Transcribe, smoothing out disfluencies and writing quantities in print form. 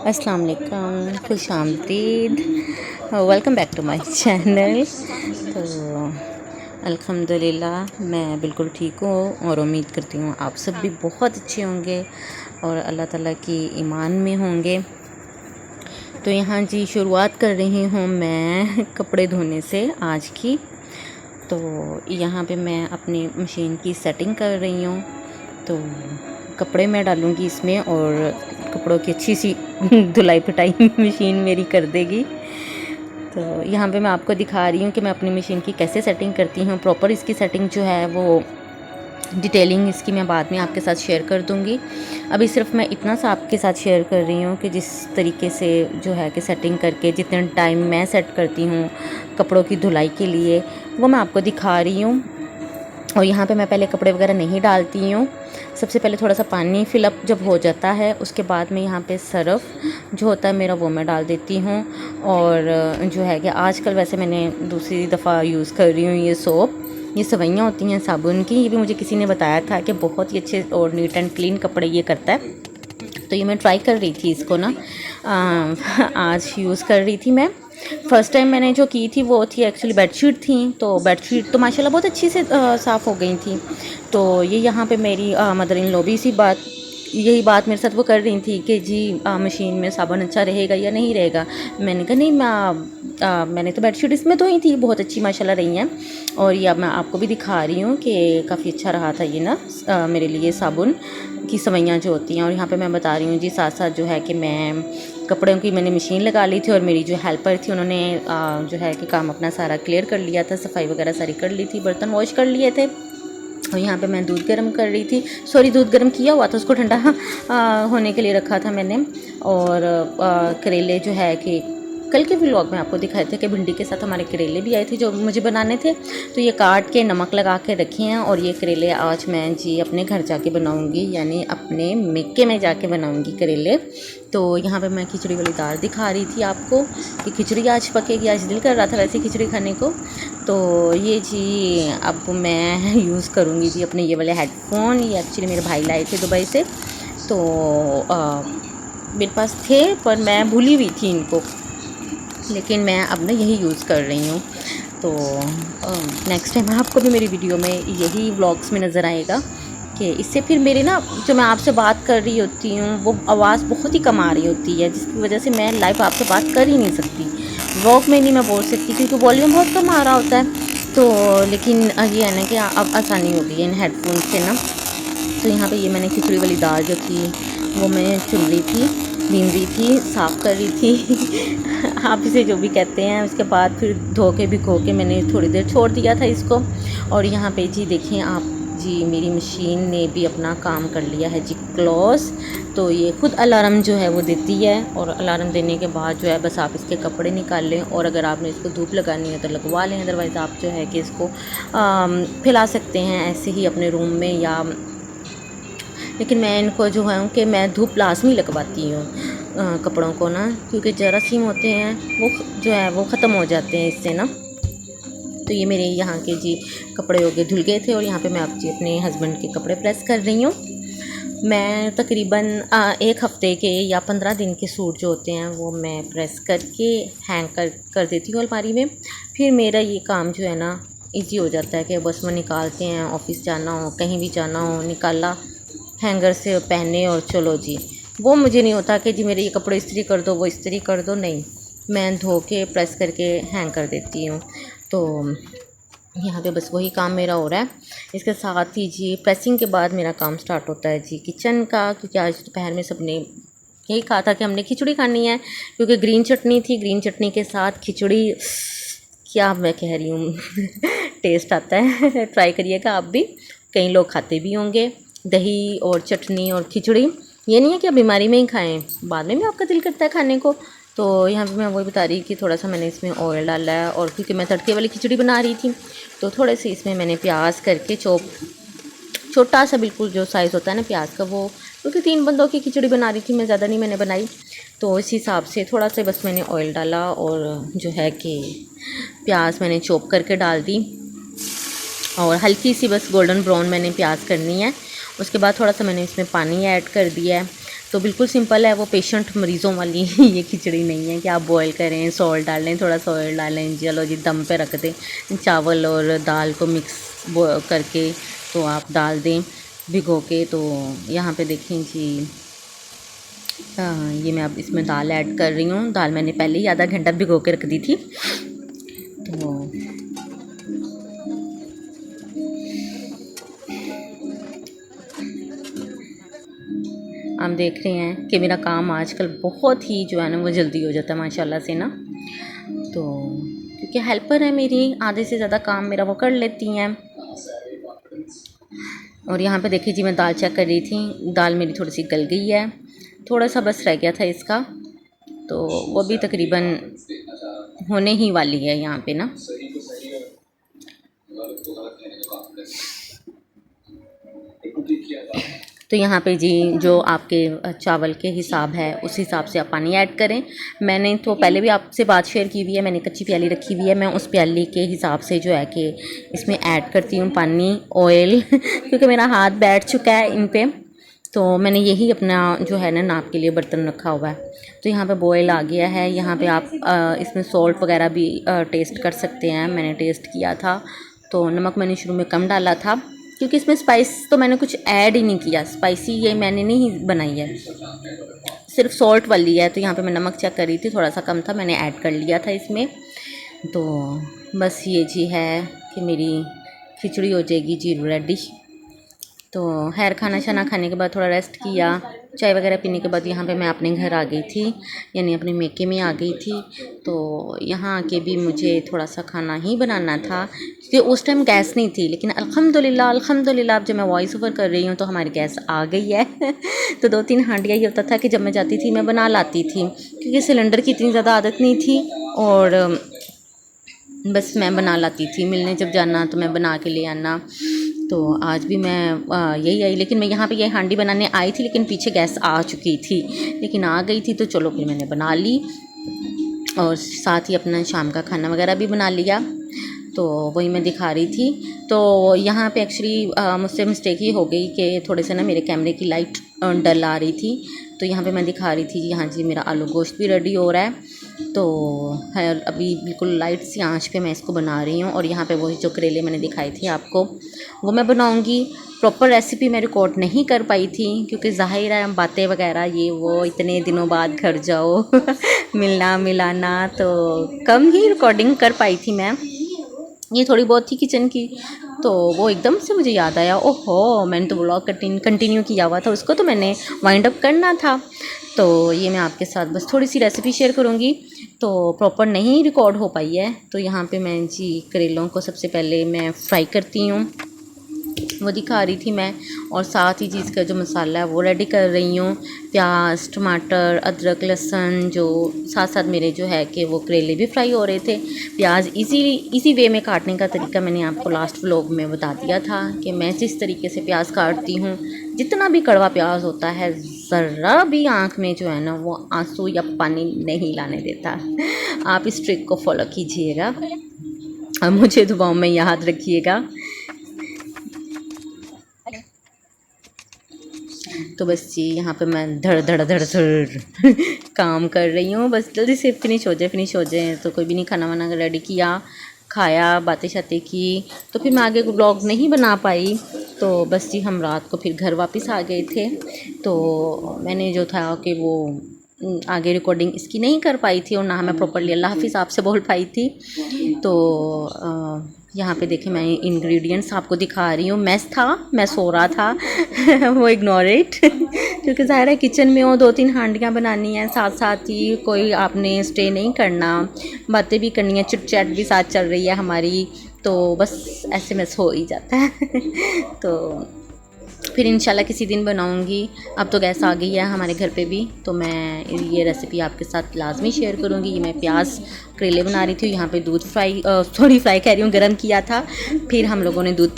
अस्सलाम वालेकुम, खुश आमदीद। Welcome back to my channel. तो अल्हम्दुलिल्लाह मैं बिल्कुल ठीक हूँ और उम्मीद करती हूँ आप सब भी बहुत अच्छे होंगे और अल्लाह ताला की ईमान में होंगे। तो यहाँ जी शुरुआत कर रही हूँ मैं कपड़े धोने से आज की। तो यहाँ पे मैं अपनी मशीन की सेटिंग कर रही हूँ। तो कपड़े मैं डालूँगी इसमें और कपड़ों की अच्छी सी धुलाई पिटाई मशीन मेरी कर देगी। तो यहाँ पे मैं आपको दिखा रही हूँ कि मैं अपनी मशीन की कैसे सेटिंग करती हूँ। प्रॉपर इसकी सेटिंग जो है वो डिटेलिंग इसकी मैं बाद में आपके साथ शेयर कर दूँगी। अभी सिर्फ मैं इतना सा आपके साथ शेयर कर रही हूँ कि जिस तरीके से जो है कि सेटिंग करके जितने टाइम मैं सेट करती हूँ कपड़ों की धुलाई के लिए वो मैं आपको दिखा रही हूँ। और यहाँ पे मैं पहले कपड़े वगैरह नहीं डालती हूँ। सबसे पहले थोड़ा सा पानी फिलअप जब हो जाता है उसके बाद में यहाँ पे सरफ़ जो होता है मेरा वो मैं डाल देती हूँ। और जो है कि आजकल वैसे मैंने दूसरी दफ़ा यूज़ कर रही हूँ ये सोप, ये सवैयाँ होती हैं साबुन की। ये भी मुझे किसी ने बताया था कि बहुत ही अच्छे और नीट एंड क्लीन कपड़े ये करता है। तो ये मैं ट्राई कर रही थी इसको ना आज यूज़ कर रही थी मैं। फ़र्स्ट टाइम मैंने जो की थी वो थी एक्चुअली बेडशीट थी। तो बेडशीट तो माशाल्लाह बहुत अच्छी से साफ़ हो गई थी। तो ये यहाँ पे मेरी मदर इन लॉ भी यही बात मेरे साथ वो कर रही थी कि जी मशीन में साबुन अच्छा रहेगा या नहीं रहेगा। मैंने कहा नहीं मैंने तो बेडशीट इसमें धोई थी, बहुत अच्छी माशाल्लाह रही हैं। और ये अब मैं आपको भी दिखा रही हूँ कि काफ़ी अच्छा रहा था ये ना मेरे लिए साबुन की सवैयाँ जो होती हैं। और यहाँ पे मैं बता रही हूँ जी साथ साथ जो है कि मैं कपड़ों की मैंने मशीन लगा ली थी और मेरी जो हेल्पर थी उन्होंने जो है कि काम अपना सारा क्लियर कर लिया था, सफाई वगैरह सारी कर ली थी, बर्तन वॉश कर लिए थे। और यहाँ पे मैं दूध गर्म कर रही थी, सॉरी दूध गर्म किया हुआ था, उसको ठंडा होने के लिए रखा था मैंने। और करेले जो है कि कल के व्लॉग में आपको दिखाए थे कि भिंडी के साथ हमारे करेले भी आए थे जो मुझे बनाने थे। तो ये काट के नमक लगा के रखे हैं और ये करेले आज मैं जी अपने घर जाके बनाऊंगी, यानी अपने मेके में जाके बनाऊंगी करेले। तो यहाँ पे मैं खिचड़ी वाली दाल दिखा रही थी आपको कि खिचड़ी आज पकेगी, आज दिल कर रहा था वैसे खिचड़ी खाने को। तो ये जी अब मैं यूज़ करूँगी जी अपने ये वाले हेडफोन। ये एक्चुअली मेरे भाई लाए थे दुबई से, तो मेरे पास थे पर मैं भूली हुई थी इनको, लेकिन मैं अब ना यही यूज़ कर रही हूँ। तो नेक्स्ट टाइम आपको भी मेरी वीडियो में यही व्लॉग्स में नज़र आएगा कि इससे फिर मेरी ना जो मैं आपसे बात कर रही होती हूँ वो आवाज़ बहुत ही कम आ रही होती है, जिसकी वजह से मैं लाइव आपसे बात कर ही नहीं सकती। व्लॉग में नहीं मैं बोल सकती क्योंकि वॉल्यूम बहुत कम आ रहा होता है। तो लेकिन ये है ना कि अब आसानी हो गई है इन हेडफोन से ना। तो यहाँ पे ये मैंने खिचड़ी वाली दाल जो थी वो मैं चुन रही थी, भीन रही थी, साफ़ कर रही थी आप इसे जो भी कहते हैं। उसके बाद फिर धो के भिगो के मैंने थोड़ी देर छोड़ दिया था इसको। और यहाँ पे जी देखिए आप जी मेरी मशीन ने भी अपना काम कर लिया है जी क्लोज। तो ये खुद अलार्म जो है वो देती है और अलार्म देने के बाद जो है बस आप इसके कपड़े निकाल लें। और अगर आपने इसको धूप लगानी है तो लगवा लें, अदरवाइज़ आप जो है कि इसको फैला सकते हैं ऐसे ही अपने रूम में या। लेकिन मैं इनको जो है कि मैं धूप लाजमी लगवाती हूँ कपड़ों को ना, क्योंकि जरासीम होते हैं वो जो है वो ख़त्म हो जाते हैं इससे ना। तो ये मेरे यहाँ के जी कपड़े हो गए धुल गए थे और यहाँ पे मैं अब जी अपने हस्बैंड के कपड़े प्रेस कर रही हूँ। मैं तकरीबन 1 हफ़्ते के या 15 दिन के सूट जो होते हैं वो मैं प्रेस करके हैंग कर देती हूँ अलमारी में। फिर मेरा ये काम जो है ना इजी हो जाता है कि बस वो निकालते हैं, ऑफ़िस जाना हो कहीं भी जाना हो निकाला हैंगर से पहने और चलो जी। वो मुझे नहीं होता कि जी मेरे ये कपड़े इस्त्री कर दो वो इस्त्री कर दो, नहीं, मैं धो के प्रेस करके हैंग कर देती हूँ। तो यहाँ पे बस वही काम मेरा हो रहा है। इसके साथ ही जी प्रेसिंग के बाद मेरा काम स्टार्ट होता है जी किचन का, क्योंकि आज दोपहर में सबने यही कहा था कि हमने खिचड़ी खानी है, क्योंकि ग्रीन चटनी थी, ग्रीन चटनी के साथ खिचड़ी क्या मैं कह रही हूँ टेस्ट आता है ट्राई करिएगा आप भी, कई लोग खाते भी होंगे दही और चटनी और खिचड़ी। ये नहीं है कि आप बीमारी में ही खाएं, बाद में भी आपका दिल करता है खाने को। तो यहाँ पे मैं वही बता रही कि थोड़ा सा मैंने इसमें ऑयल डाला है और क्योंकि मैं तड़के वाली खिचड़ी बना रही थी तो थोड़े से इसमें मैंने प्याज करके चॉप, छोटा सा बिल्कुल जो साइज़ होता है ना प्याज का वो, क्योंकि 3 बंदों की खिचड़ी बना रही थी मैं, ज़्यादा नहीं मैंने बनाई। तो इस हिसाब से थोड़ा सा बस मैंने ऑयल डाला और जो है कि प्याज मैंने चॉप करके डाल दी और हल्की सी बस गोल्डन ब्राउन मैंने प्याज करनी है। उसके बाद थोड़ा सा मैंने इसमें पानी ऐड कर दिया है तो बिल्कुल सिंपल है, वो पेशेंट मरीज़ों वाली ये खिचड़ी नहीं है कि आप बॉईल करें, सॉल्ट डालें, थोड़ा सॉल्ट डालें, चलो जी दम पे रख दें। चावल और दाल को मिक्स करके तो आप डाल दें भिगो के। तो यहाँ पे देखें जी, ये मैं अब इसमें दाल ऐड कर रही हूँ। दाल मैंने पहले ही आधा घंटा भिगो के रख दी थी। तो आप देख रहे हैं कि मेरा काम आजकल बहुत ही जो है ना वो जल्दी हो जाता है माशाल्लाह से ना। तो क्योंकि हेल्पर है मेरी, आधे से ज़्यादा काम मेरा वो कर लेती हैं। और यहाँ पे देखिए जी, मैं दाल चेक कर रही थी, दाल मेरी थोड़ी सी गल गई है, थोड़ा सा बस रह गया था इसका, तो वो भी तकरीबन होने ही वाली है यहाँ पे ना। तो यहाँ पे जी जो आपके चावल के हिसाब है उस हिसाब से आप पानी ऐड करें। मैंने तो पहले भी आपसे बात शेयर की हुई है, मैंने कच्ची प्याली रखी हुई है, मैं उस प्याली के हिसाब से जो है कि इसमें ऐड करती हूँ पानी, ऑयल क्योंकि मेरा हाथ बैठ चुका है इन पे, तो मैंने यही अपना जो है ना नाप के लिए बर्तन रखा हुआ है। तो यहाँ पे बॉयल आ गया है। यहाँ पे आप इसमें सॉल्ट वगैरह भी टेस्ट कर सकते हैं। मैंने टेस्ट किया था तो नमक मैंने शुरू में कम डाला था क्योंकि इसमें स्पाइस तो मैंने कुछ ऐड ही नहीं किया, स्पाइसी ये मैंने नहीं बनाई है, सिर्फ सॉल्ट वाली है। तो यहाँ पे मैं नमक चेक कर रही थी, थोड़ा सा कम था, मैंने ऐड कर लिया था इसमें। तो बस ये जी है कि मेरी खिचड़ी हो जाएगी जी रेडी। तो खैर खाना शाना खाने के बाद थोड़ा रेस्ट किया, चाय वगैरह पीने के बाद यहाँ पे मैं अपने घर आ गई थी, यानी अपने मेके में आ गई थी। तो यहाँ आके भी मुझे थोड़ा सा खाना ही बनाना था क्योंकि उस टाइम गैस नहीं थी, लेकिन अल्हम्दुलिल्लाह अब जब मैं वॉइस ओवर कर रही हूँ तो हमारी गैस आ गई है तो 2-3 हांडियाँ ये होता था कि जब मैं जाती थी मैं बना लाती थी क्योंकि सिलेंडर की इतनी ज़्यादा आदत नहीं थी, और बस मैं बना लाती थी, मिलने जब जाना तो मैं बना के ले आना। तो आज भी मैं यही आई, लेकिन मैं यहाँ पे ये हांडी बनाने आई थी लेकिन पीछे गैस आ चुकी थी, लेकिन आ गई थी तो चलो फिर मैंने बना ली और साथ ही अपना शाम का खाना वगैरह भी बना लिया। तो वही मैं दिखा रही थी। तो यहाँ पे एक्चुअली मुझसे मिस्टेक ही हो गई कि थोड़े से ना मेरे कैमरे की लाइट डल आ रही थी। तो यहाँ पे मैं दिखा रही थी हाँ जी मेरा आलू गोश्त भी रेडी हो रहा है। तो है अभी बिल्कुल लाइट सी आंच पे मैं इसको बना रही हूँ। और यहाँ पे वही जो करेले मैंने दिखाए थे आपको वो मैं बनाऊँगी। प्रॉपर रेसिपी मैं रिकॉर्ड नहीं कर पाई थी क्योंकि ज़ाहिर है बातें वगैरह ये वो, इतने दिनों बाद घर जाओ मिलना मिलाना, तो कम ही रिकॉर्डिंग कर पाई थी मैं। ये थोड़ी बहुत थी किचन की, तो वो एकदम से मुझे याद आया, ओहो मैंने तो व्लॉग कंटिन्यू किया हुआ था, उसको तो मैंने वाइंड अप करना था। तो ये मैं आपके साथ बस थोड़ी सी रेसिपी शेयर करूँगी, तो प्रॉपर नहीं रिकॉर्ड हो पाई है। तो यहाँ पे मैं जी करेलों को सबसे पहले मैं फ्राई करती हूँ, वो दिखा रही थी मैं, और साथ ही चीज़ का जो मसाला है वो रेडी कर रही हूँ। प्याज, टमाटर, अदरक, लहसुन, जो साथ साथ मेरे जो है कि वो करेले भी फ्राई हो रहे थे। प्याज इसी वे में काटने का तरीका मैंने आपको लास्ट व्लॉग में बता दिया था कि मैं जिस तरीके से प्याज काटती हूँ, जितना भी कड़वा प्याज होता है ज़रा भी आँख में जो है ना वो आंसू या पानी नहीं लाने देता। आप इस ट्रिक को फॉलो कीजिएगा और मुझे दुआओं में याद रखिएगा। तो बस जी यहाँ पे मैं धड़ काम कर रही हूँ, बस जल्दी से फिनिश हो जाए। तो कोई भी नहीं, खाना वाना रेडी किया, खाया, बातें शातें की, तो फिर मैं आगे ब्लॉग नहीं बना पाई। तो बस जी हम रात को फिर घर वापस आ गए थे। तो मैंने जो था कि वो आगे रिकॉर्डिंग इसकी नहीं कर पाई थी और ना मैं प्रॉपर्ली अल्लाह हाफिज़ आपसे बोल पाई थी। तो यहाँ पे देखें मैं इंग्रेडिएंट्स आपको दिखा रही हूँ। मेस था, मैं सो रहा था वो इग्नोर इट क्योंकि ज़ाहिर है किचन में हो 2-3 हांडियाँ बनानी हैं, साथ साथ ही कोई आपने स्टे नहीं करना, बातें भी करनी है, चिट चैट भी साथ चल रही है हमारी, तो बस ऐसे में हो ही जाता है तो फिर इंशाल्लाह किसी दिन बनाऊंगी। अब तो गैस आ गई है हमारे घर पे भी, तो मैं ये रेसिपी आपके साथ लाजमी शेयर करूंगी। ये मैं प्याज करेले बना रही थी, यहाँ पे दूध फ्राई कह रही हूँ, गर्म किया था, फिर हम लोगों ने दूध